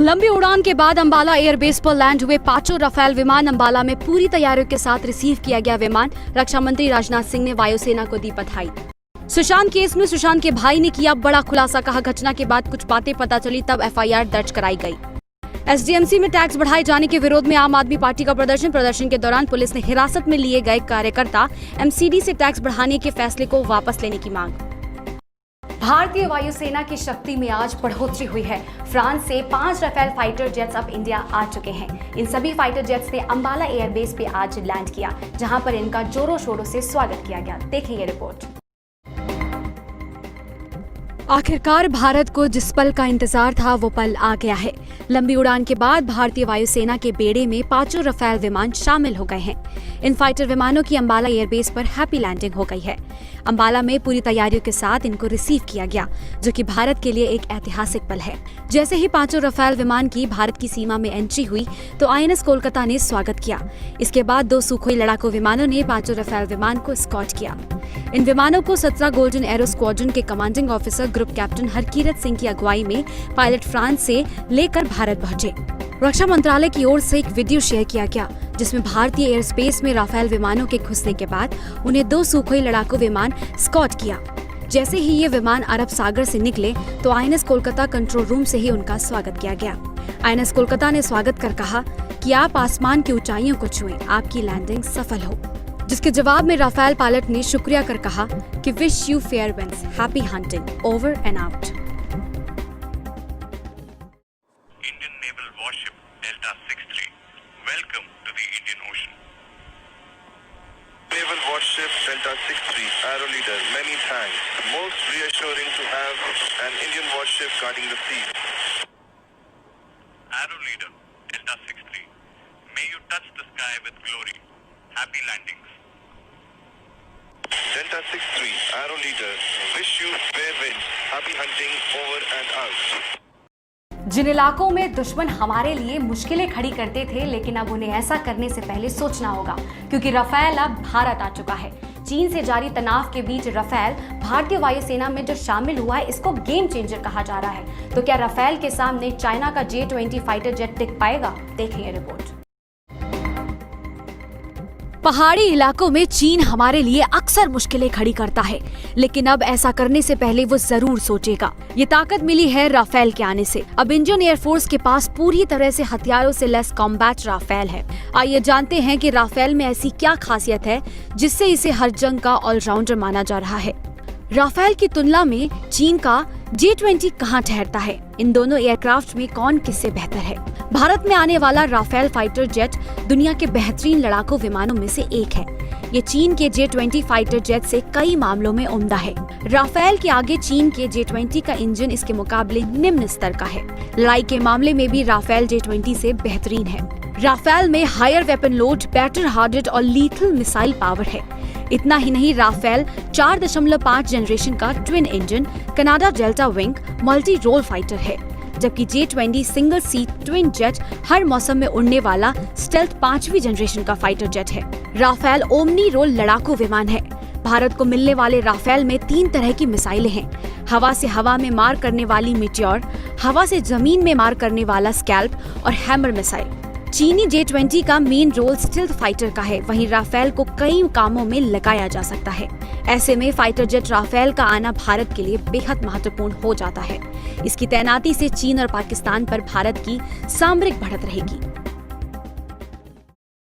लंबी उड़ान के बाद अंबाला एयरबेस पर लैंड हुए पांचों राफेल विमान। अंबाला में पूरी तैयारियों के साथ रिसीव किया गया विमान। रक्षा मंत्री राजनाथ सिंह ने वायुसेना को दी बधाई। सुशांत केस में सुशांत के भाई ने किया बड़ा खुलासा। कहा, घटना के बाद कुछ बातें पता चली तब एफआईआर दर्ज कराई गई। एसडीएमसी में टैक्स बढ़ाए जाने के विरोध में आम आदमी पार्टी का प्रदर्शन के दौरान पुलिस ने हिरासत में लिए गए कार्यकर्ता एमसीडी से टैक्स बढ़ाने के फैसले को वापस लेने की मांग। भारतीय वायुसेना की शक्ति में आज बढ़ोतरी हुई है। फ्रांस से 5 राफेल फाइटर जेट्स अब इंडिया आ चुके हैं। इन सभी फाइटर जेट्स ने अंबाला एयरबेस पे आज लैंड किया, जहां पर इनका जोरों शोरों से स्वागत किया गया। देखें ये रिपोर्ट। आखिरकार भारत को जिस पल का इंतजार था वो पल आ गया है। लंबी उड़ान के बाद भारतीय वायुसेना के बेड़े में 5 राफेल विमान शामिल हो गए हैं। इन फाइटर विमानों की अंबाला एयरबेस पर हैप्पी लैंडिंग हो गई है। अंबाला में पूरी तैयारियों के साथ इनको रिसीव किया गया, जो कि भारत के लिए एक ऐतिहासिक पल है। जैसे ही 5 राफेल विमान की भारत की सीमा में एंट्री हुई तो आईएनएस कोलकाता ने स्वागत किया। इसके बाद 2 सुखोई लड़ाकू विमानों ने 5 राफेल विमान को एस्कॉर्ट किया। इन विमानों को 17 गोल्डन एरो स्क्वाड्रन के commanding officer group captain Harkirat Singh की अगुवाई में पायलट फ्रांस से लेकर भारत पहुंचे। रक्षा मंत्रालय की ओर से एक वीडियो शेयर किया गया, जिसमें भारतीय एयर स्पेस में राफेल विमानों के घुसने के बाद उन्हें 2 सुखोई लड़ाकू विमान एस्कॉर्ट किया। जैसे ही ये विमान अरब सागर से निकले तो आईएनएस कोलकाता कंट्रोल रूम से ही उनका स्वागत किया गया। आईएनएस कोलकाता ने स्वागत कर कहा कि आप आसमान की ऊंचाइयों को छुएं, आपकी लैंडिंग सफल हो। जिसके जवाब में राफेल पायलट ने शुक्रिया कर कहा कि wish you fair winds, happy hunting, over and out. Indian naval warship Delta 63, welcome to the Indian Ocean. Naval warship Delta 63, Arrow Leader, many thanks. Most reassuring to have an Indian warship guarding the seas. Arrow Leader Delta 63, may you touch the sky with glory. Happy landings. Delta 63, Arrow Leader, wish you fair winds, happy hunting, over and out. जिन इलाकों में दुश्मन हमारे लिए मुश्किलें खड़ी करते थे, लेकिन अब उन्हें ऐसा करने से पहले सोचना होगा, क्योंकि राफेल अब भारत आ चुका है। चीन से जारी तनाव के बीच राफेल भारतीय वायुसेना में जो शामिल हुआ है, इसको गेम चेंजर कहा जा रहा है। तो क्या राफेल के सामने चाइना का J-20 फाइटर जेट टिक पाएगा? देखें ये रिपोर्ट। पहाड़ी इलाकों में चीन हमारे लिए अक्सर मुश्किलें खड़ी करता है, लेकिन अब ऐसा करने से पहले वो जरूर सोचेगा। ये ताकत मिली है राफेल के आने से। अब इंडियन एयरफोर्स के पास पूरी तरह से हथियारों से लेस कॉम्बैट राफेल है। आइए जानते हैं कि राफेल में ऐसी क्या खासियत है जिससे इसे हर जंग का ऑलराउंडर माना जा रहा है। राफेल की तुलना में चीन का J-20 कहाँ ठहरता है? इन दोनों एयरक्राफ्ट में कौन किससे बेहतर है? भारत में आने वाला राफेल फाइटर जेट दुनिया के बेहतरीन लड़ाकू विमानों में से एक है। ये चीन के J-20 फाइटर जेट से कई मामलों में उम्दा है। राफेल के आगे चीन के J-20 का इंजन इसके मुकाबले निम्न स्तर का है। लड़ाई के मामले में भी राफेल J-20 से बेहतरीन है। राफेल में higher weapon load, better hardened और लीथल मिसाइल पावर है। इतना ही नहीं, राफेल 4.5 जनरेशन का twin engine canard delta wing multi role fighter है, जबकि J-20 single seat twin jet हर मौसम में उड़ने वाला स्टेल्थ 5वीं जनरेशन का फाइटर जेट है। राफेल ओमनी रोल लड़ाकू विमान है। भारत को मिलने वाले राफेल में 3 तरह की मिसाइलें हैं। हवा से हवा में मार करने वाली मीटियोर, हवा से जमीन में मार करने वाला स्कैल्प और हैमर मिसाइल। चीनी J-20 का मेन रोल स्टिल्थ फाइटर का है, वहीं राफेल को कई कामों में लगाया जा सकता है। ऐसे में फाइटर जेट राफेल का आना भारत के लिए बेहद महत्वपूर्ण हो जाता है। इसकी तैनाती से चीन और पाकिस्तान पर भारत की सामरिक बढ़त रहेगी।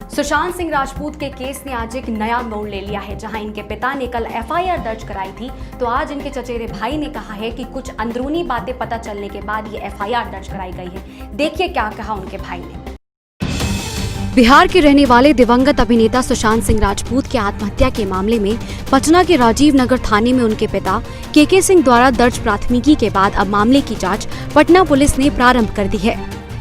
सुशांत सिंह राजपूत के केस ने आज एक नया मोड़ ले लिया है। जहां इनके पिता ने कल एफआईआर दर्ज कराई थी, तो आज इनके चचेरे भाई ने कहा है कि कुछ अंदरूनी बातें पता चलने के बाद ये एफआईआर दर्ज कराई गई है। देखिए क्या कहा उनके भाई ने। बिहार के रहने वाले दिवंगत अभिनेता सुशांत सिंह राजपूत की आत्महत्या के मामले में पटना के राजीव नगर थाने में उनके पिता के सिंह द्वारा दर्ज प्राथमिकी के बाद अब मामले की जांच पटना पुलिस ने प्रारंभ कर दी है।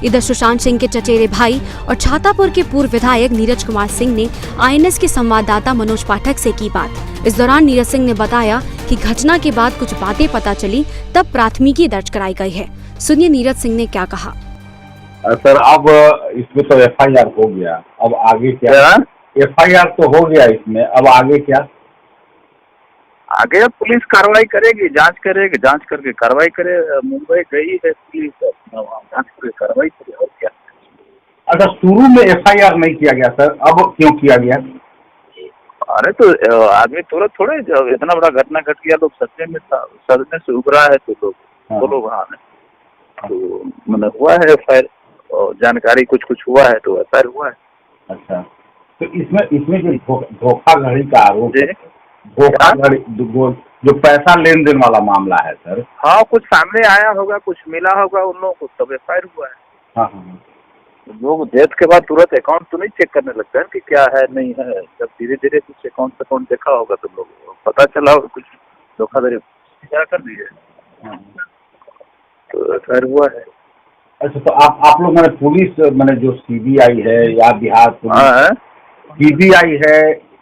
इधर सुशांत सिंह के चचेरे भाई और छातापुर के पूर्व विधायक नीरज कुमार सिंह ने आईएनएस के संवाददाता मनोज पाठक से की बात। इस दौरान नीरज सिंह ने बताया कि घटना के बाद कुछ बातें पता चली, तब प्राथमिकी दर्ज कराई गई है। सुनिए नीरज सिंह ने क्या कहा। सर, अब इसमें तो एफआईआर हो गया, अब आगे क्या? एफआईआर तो हो गया इसमें, अब आगे क्या? आगे अब पुलिस कार्रवाई करेगी, जांच करेगी, जांच करके कार्रवाई करे। मुंबई गई है पुलिस, अपना वहाँ जांच करके कार्रवाई करे, और क्या। अच्छा, शुरू में एफआईआर नहीं किया गया सर, अब क्यों किया गया? अरे तो आदमी तुरंत थोड़े, जब इतना बड़ा घटना घट गया, लोग सदमे से उभरा है, तो लोग बोलो वहाँ में तो मतलब हुआ है एफआईआर, और जानकारी कुछ कुछ हुआ है तो एफआईआर हुआ है। अच्छा, तो इसमें जो धोखाधड़ी का आरोप है, धोखाधड़ी जो पैसा लेन देन वाला मामला है सर। हाँ, कुछ सामने आया होगा, कुछ मिला होगा उन लोगों को, तब एफआईआर हुआ है। हाँ हाँ, लोग डेथ के बाद तुरंत अकाउंट तो नहीं चेक करने लगते हैं कि क्या है नहीं है। जब धीरे धीरे कुछ अकाउंट देखा होगा तो लोग पता चला होगा कुछ धोखाधड़ी क्या कर दी है, तो एफआईआर हुआ है। अच्छा, तो आप लोग मैंने पुलिस मैंने जो सीबीआई है या बिहार पुलिस, सीबीआई है,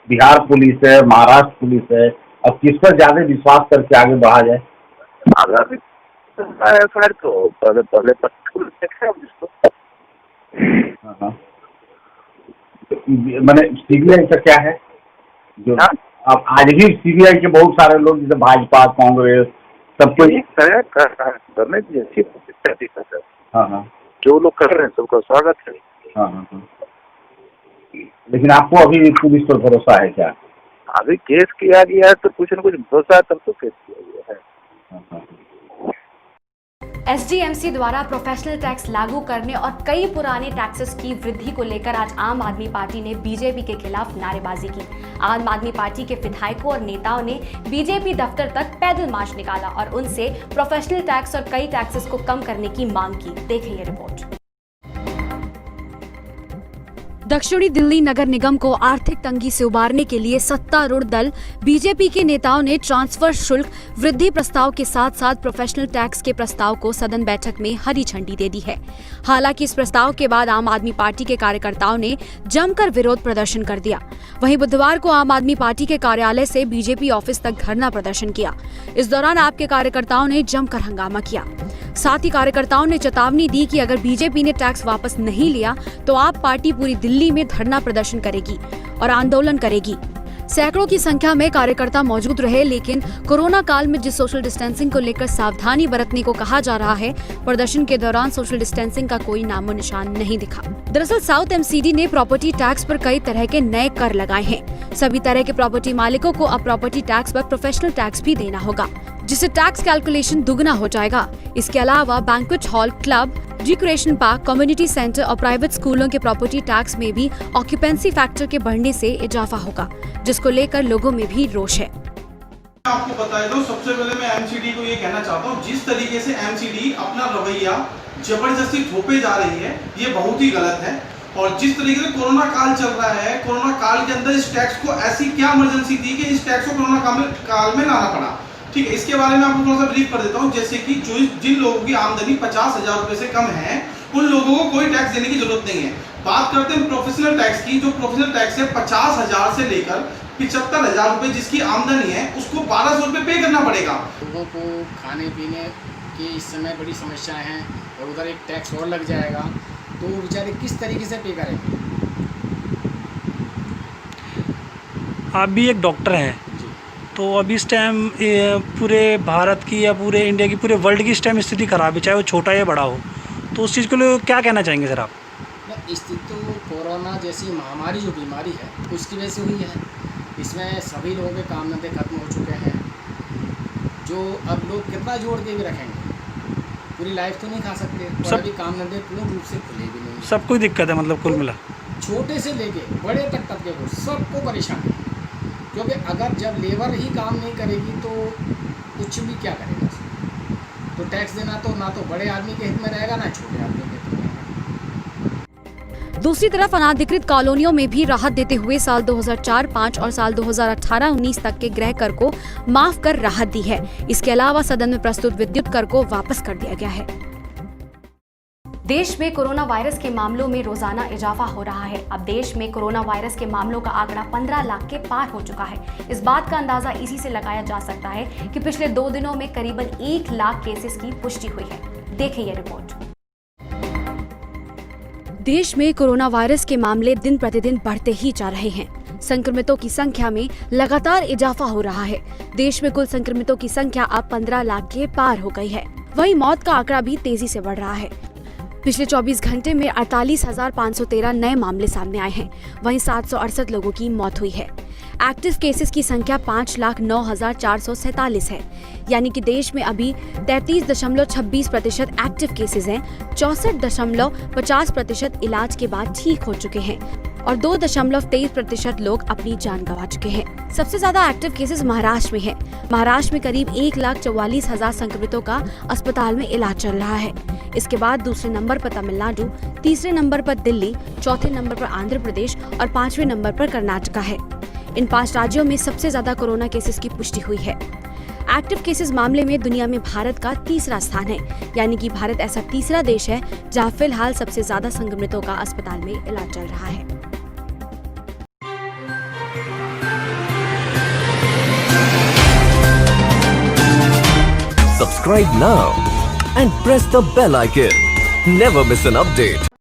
बिहार पुलिस है, महाराष्ट्र पुलिस है, अब किस पर ज्यादा विश्वास करके आगे बढ़ा जाए? अगर एफआईआर तो पहले देखे जिसको। हाँ, मैंने सीबीआई का क्या है जो अब आज भी सीबीआई के बहुत सारे लोग जैसे भाजपा, कांग्रेस, सबको करने की अच्छी है। हाँ हाँ, जो लोग कर रहे हैं सबका स्वागत है। हाँ हाँ हाँ, लेकिन आपको अभी पुलिस पर भरोसा है क्या? अभी केस किया गया है तो कुछ न कुछ भरोसा है, तब तो केस किया गया है। हाँ हाँ, एसडीएमसी द्वारा प्रोफेशनल टैक्स लागू करने और कई पुराने टैक्सेस की वृद्धि को लेकर आज आम आदमी पार्टी ने बीजेपी के खिलाफ नारेबाजी की। आम आदमी पार्टी के विधायकों और नेताओं ने बीजेपी दफ्तर तक पैदल मार्च निकाला और उनसे प्रोफेशनल टैक्स और कई टैक्सेस को कम करने की मांग की। देखें ये रिपोर्ट। दक्षिणी दिल्ली नगर निगम को आर्थिक तंगी से उबारने के लिए सत्तारूढ़ दल बीजेपी के नेताओं ने ट्रांसफर शुल्क वृद्धि प्रस्ताव के साथ साथ प्रोफेशनल टैक्स के प्रस्ताव को सदन बैठक में हरी झंडी दे दी है। हालांकि इस प्रस्ताव के बाद आम आदमी पार्टी के कार्यकर्ताओं ने जमकर विरोध प्रदर्शन कर दिया। वहीं बुधवार को आम आदमी पार्टी के कार्यालय से बीजेपी ऑफिस तक धरना प्रदर्शन किया। इस दौरान आप के कार्यकर्ताओं ने जमकर हंगामा किया। साथ ही कार्यकर्ताओं ने चेतावनी दी कि अगर बीजेपी ने टैक्स वापस नहीं लिया तो आप पार्टी पूरी दिल्ली में धरना प्रदर्शन करेगी और आंदोलन करेगी। सैकड़ों की संख्या में कार्यकर्ता मौजूद रहे, लेकिन कोरोना काल में जिस सोशल डिस्टेंसिंग को लेकर सावधानी बरतने को कहा जा रहा है, प्रदर्शन के दौरान सोशल डिस्टेंसिंग का कोई नामो निशान नहीं दिखा। दरअसल साउथ एमसीडी ने प्रॉपर्टी टैक्स पर कई तरह के नए कर लगाए हैं। सभी तरह के प्रॉपर्टी मालिकों को अब प्रॉपर्टी टैक्स पर प्रोफेशनल टैक्स भी देना होगा, जिससे टैक्स कैलकुलेशन दुगना हो जाएगा। इसके अलावा banquet hall, club, recreation park, community centre और प्राइवेट स्कूलों के प्रॉपर्टी टैक्स में भी ऑक्यूपेंसी फैक्टर के बढ़ने से इजाफा होगा, जिसको लेकर लोगों में भी रोष है। आपको बता दूं, सबसे पहले मैं एमसीडी को ये कहना चाहता हूँ, जिस तरीके से एमसीडी अपना रवैया जबरदस्ती थोपे जा रही है, ये बहुत ही गलत है। और जिस तरीके से कोरोना काल चल रहा है, कोरोना काल के अंदर इस टैक्स को ऐसी क्या इमरजेंसी थी कि इस टैक्स को कोरोना काल में लाना पड़ा। ठीक है, इसके बारे में आपको थोड़ा सा ब्रीफ कर देता हूँ। जैसे कि जिन लोगों की आमदनी 50,000 रुपए से कम है, उन लोगों को कोई टैक्स देने की जरूरत नहीं है। बात करते हैं प्रोफेशनल टैक्स की। जो प्रोफेशनल टैक्स है 50,000 से लेकर 75,000 रुपए जिसकी आमदनी है, उसको 1,200 रुपए पे करना पड़ेगा। लोगों को खाने पीने की इस समय बड़ी समस्याएं हैं और उधर एक टैक्स और लग जाएगा, तो वो बेचारे किस तरीके से पे करेंगे। आप भी एक डॉक्टर हैं, तो अभी इस टाइम पूरे भारत की या पूरे इंडिया की, पूरे वर्ल्ड की इस टाइम स्थिति खराब है, चाहे वो छोटा या बड़ा हो, तो उस चीज़ को लिए क्या कहना चाहेंगे सर आप? स्थिति तो कोरोना जैसी महामारी जो बीमारी है उसकी वजह से हुई है। इसमें सभी लोगों के काम धंधे खत्म हो चुके हैं, जो अब लोग कितना जोड़ के भी रखेंगे, पूरी लाइफ तो नहीं खा सकते। और अभी काम धंधे पूर्ण रूप से खुले भी नहीं, सब कोई दिक्कत है, मतलब कुल मिला छोटे से लेके बड़े तक तबके को सबको परेशानी है। क्योंकि अगर जब लेबर ही काम नहीं करेगी तो कुछ भी क्या करेगा। तो टैक्स देना तो ना तो बड़े आदमी के हित में रहेगा, ना छोटे आदमी के हित में रहेगा। दूसरी तरफ अनाधिकृत कॉलोनियों में भी राहत देते हुए साल 2004-05 और साल 2018-19 तक के गृह कर को माफ कर राहत दी है। इसके अलावा सदन में प्रस्तुत विद्युत कर को वापस कर दिया गया है। देश में कोरोना वायरस के मामलों में रोजाना इजाफा हो रहा है। अब देश में कोरोना वायरस के मामलों का आंकड़ा 15 लाख के पार हो चुका है। इस बात का अंदाजा इसी से लगाया जा सकता है कि पिछले 2 दिनों में करीबन 1 लाख केसेस की पुष्टि हुई है। देखें यह रिपोर्ट। देश में कोरोना वायरस के मामले दिन प्रतिदिन बढ़ते ही जा रहे हैं। संक्रमितों की संख्या में लगातार इजाफा हो रहा है। देश में कुल संक्रमितों की संख्या अब 15 लाख के पार हो गई है। वहीं मौत का आंकड़ा भी तेजी से बढ़ रहा है। पिछले 24 घंटे में 48,513 नए मामले सामने आए हैं। वहीं 768 लोगों की मौत हुई है। एक्टिव केसेस की संख्या 5,09,447 है, यानी कि देश में अभी 33.26% एक्टिव केसेस हैं, 64.50% इलाज के बाद ठीक हो चुके हैं और 2.23% लोग अपनी जान गंवा चुके हैं। सबसे ज्यादा एक्टिव केसेस महाराष्ट्र में है। महाराष्ट्र में करीब 1,44,000 संक्रमितों का अस्पताल में इलाज चल रहा है। इसके बाद दूसरे नंबर पर तमिलनाडु, तीसरे नंबर पर दिल्ली, चौथे नंबर पर आंध्र प्रदेश और 5वें नंबर पर कर्नाटका है। इन 5 राज्यों में सबसे ज्यादा कोरोना केसेस की पुष्टि हुई है। एक्टिव केसेस मामले में दुनिया में भारत का तीसरा स्थान है, यानी कि भारत ऐसा तीसरा देश है जहां फिलहाल सबसे ज्यादा संक्रमितों का अस्पताल में इलाज चल रहा है। Subscribe now and press the bell icon. Never miss an update.